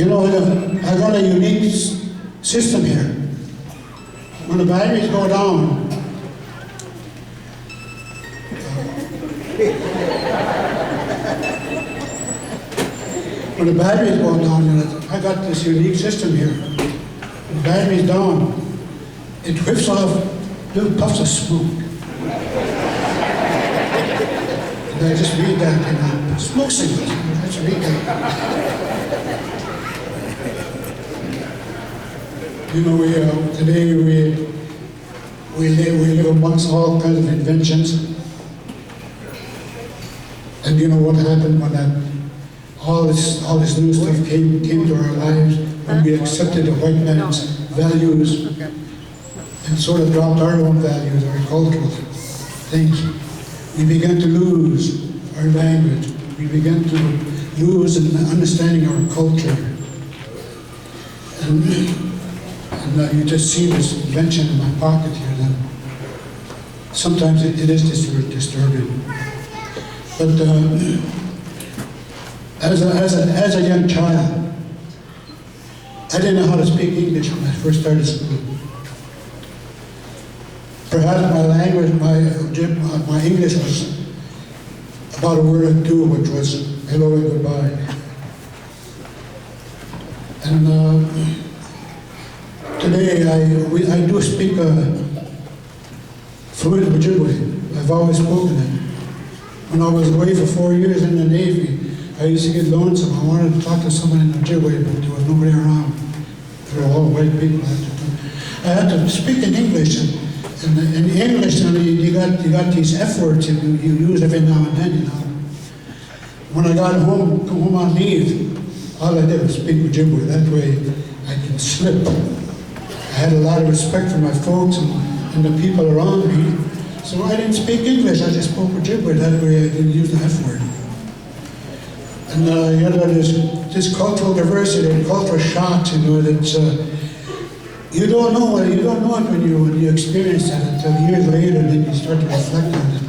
You know, I got a unique system here. When the batteries go down, when the batteries go down, you know, I got this unique system here. When the battery's down, it whips off little puffs of smoke. And I just read that, you know, smoke signals. I just read that. You know, today we live amongst all kinds of inventions. And you know what happened when all this new stuff came to our lives, when we accepted the white man's values and sort of dropped our own values, our cultural things. We began to lose our language. We began to lose in understanding our culture. And you just see this invention in my pocket here. That sometimes it is disturbing. But as a young child, I didn't know how to speak English when I first started school. Perhaps my language, my English was about a word or two, which was hello and goodbye. And today I do speak fluent Ojibwe. I've always spoken it. When I was away for 4 years in the Navy, I used to get lonesome. I wanted to talk to someone in Ojibwe, but there was nobody around. They were all white people. I had to speak in English. And in English, you got these F words you use every now and then, you know. When I got home, come home on leave, all I did was speak Ojibwe. That way I can slip. I had a lot of respect for my folks and the people around me. So I didn't speak English, I just spoke Ojibwe. That way I didn't use the F word. And you know, there's this cultural diversity and cultural shocks, you know, that's you don't know it when you experience that until years later, and then you start to reflect on it.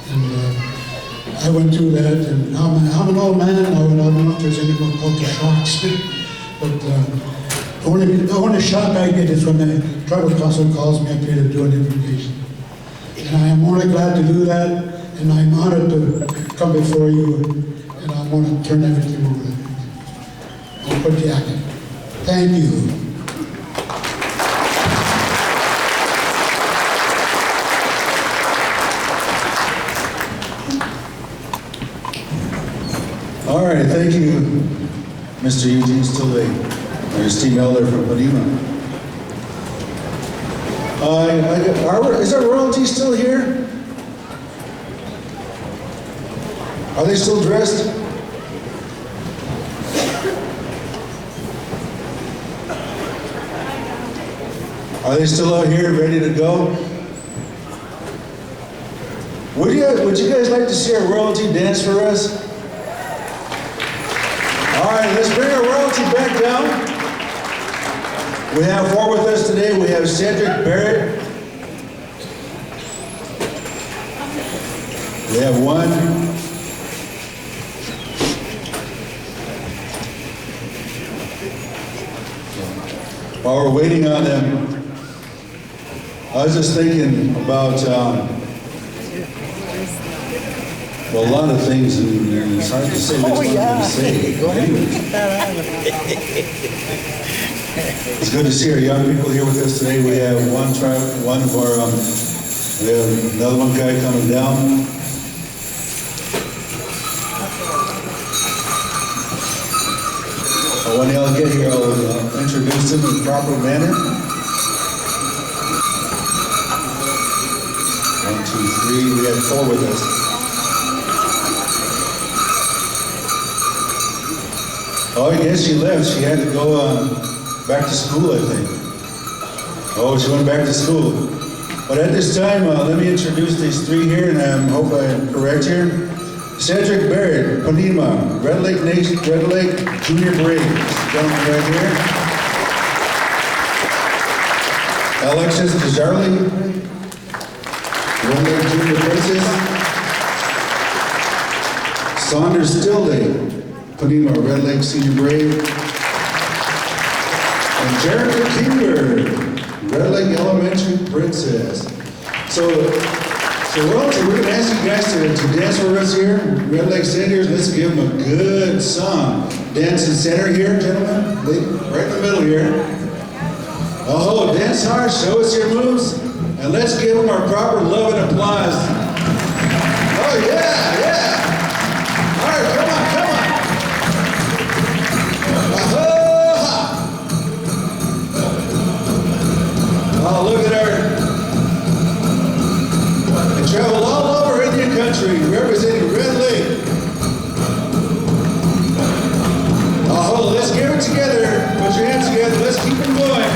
And I went through that, and I'm an old man now, and I don't know if there's any more cultural shocks. But the only shock I get is when the tribal council calls me up here to do an invocation. And I am only glad to do that, and I'm honored to come before you, and I want to turn everything over. I'll put the act in. Thank you. All right, thank you, Mr. Eugene Jourdain, our esteemed elder from Panema. Is our royalty still here? Are they still dressed? Are they still out here ready to go? Would you guys like to see our royalty dance for us? All right, let's bring our royalty back down. We have four with us today. We have Cedric Barrett. We have one. While we're waiting on them, I was just thinking about well, a lot of things in there, and it's hard to say which one to say. It's good to see our young people here with us today. We have one of our, we have another one guy coming down. When y'all get here, I'll introduce them in the proper manner. 1, 2, 3, we have four with us. Oh, I guess she left. She had to go back to school, I think. Oh, she went back to school. But at this time, let me introduce these three here, and I hope I'm correct here. Cedric Barrett, Panema, Red Lake Junior Braves. Gentleman right here. Alexis Desjardins, Red Lake Junior Princess. Saunders Stilday, Panema, Red Lake Senior Brave. Jeremy Kinger, Red Lake Elementary Princess. So we're going to ask you guys to dance for us here. Red Lake Seniors, let's give them a good song. Dance in center here, gentlemen. Right in the middle here. Oh, dance hard, show us your moves, and let's give them our proper love and applause. Oh, yeah, yeah. All right, come on, come on. Oh, look at her. They travel all over Indian country, representing Red Lake. Oh, let's give it together. Put your hands together. Let's keep them going.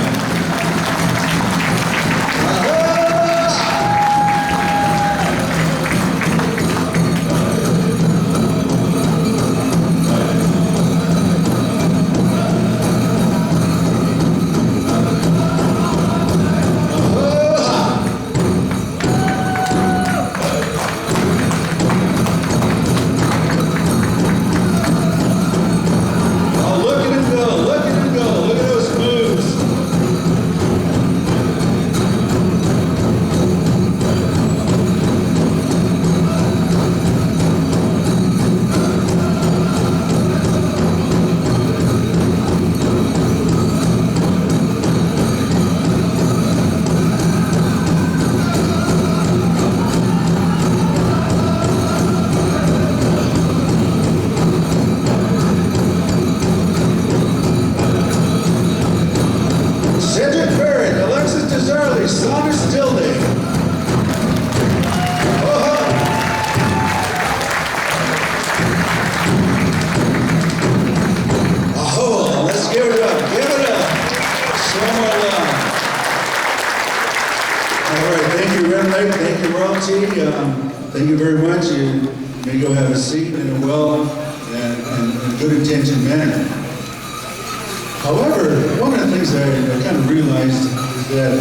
Thank you very much. You may go have a seat in a well and good intentioned manner. However, one of the things I kind of realized is that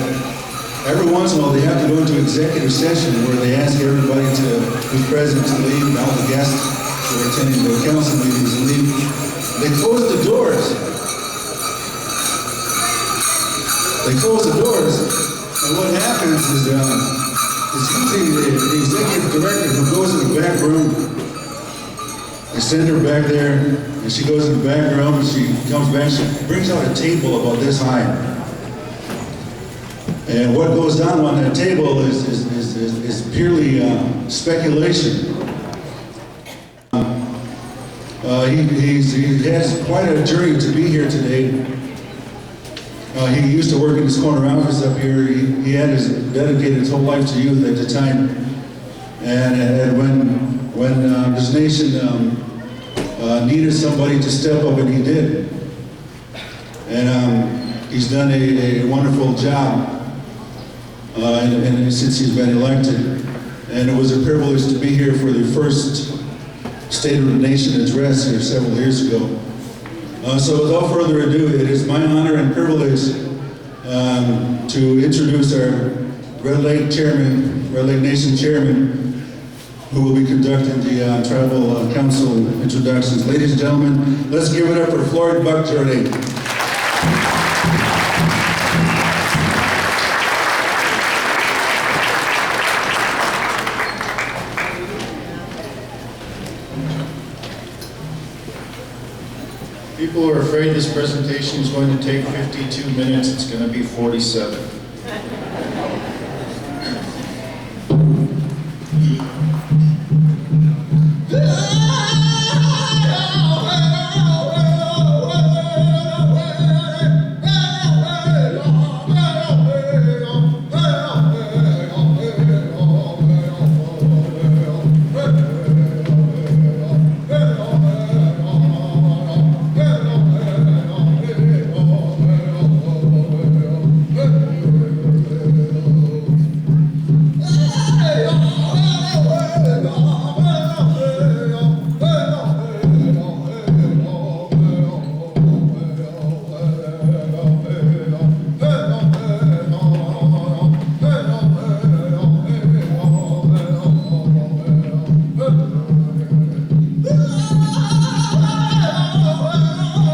every once in a while they have to go into executive session where they ask everybody who's present to leave, and all the guests who are attending the council meetings to leave. They close the doors. They close the doors, and what happens is it's usually the executive director who goes in the back room. They send her back there, and she goes in the back room, and she comes back, she brings out a table about this high. And what goes down on that table is purely speculation. He has quite a journey to be here today. He used to work in this corner office up here. He had dedicated his whole life to youth at the time. And when this nation needed somebody to step up, and he did. And he's done a wonderful job and since he's been elected. And it was a privilege to be here for the first State of the Nation address here several years ago. So without further ado, it is my honor and privilege to introduce our Red Lake Chairman, Red Lake Nation Chairman, who will be conducting the Tribal Council introductions. Ladies and gentlemen, let's give it up for Floyd Jourdain. People are afraid this presentation is going to take 52 minutes. It's going to be 47.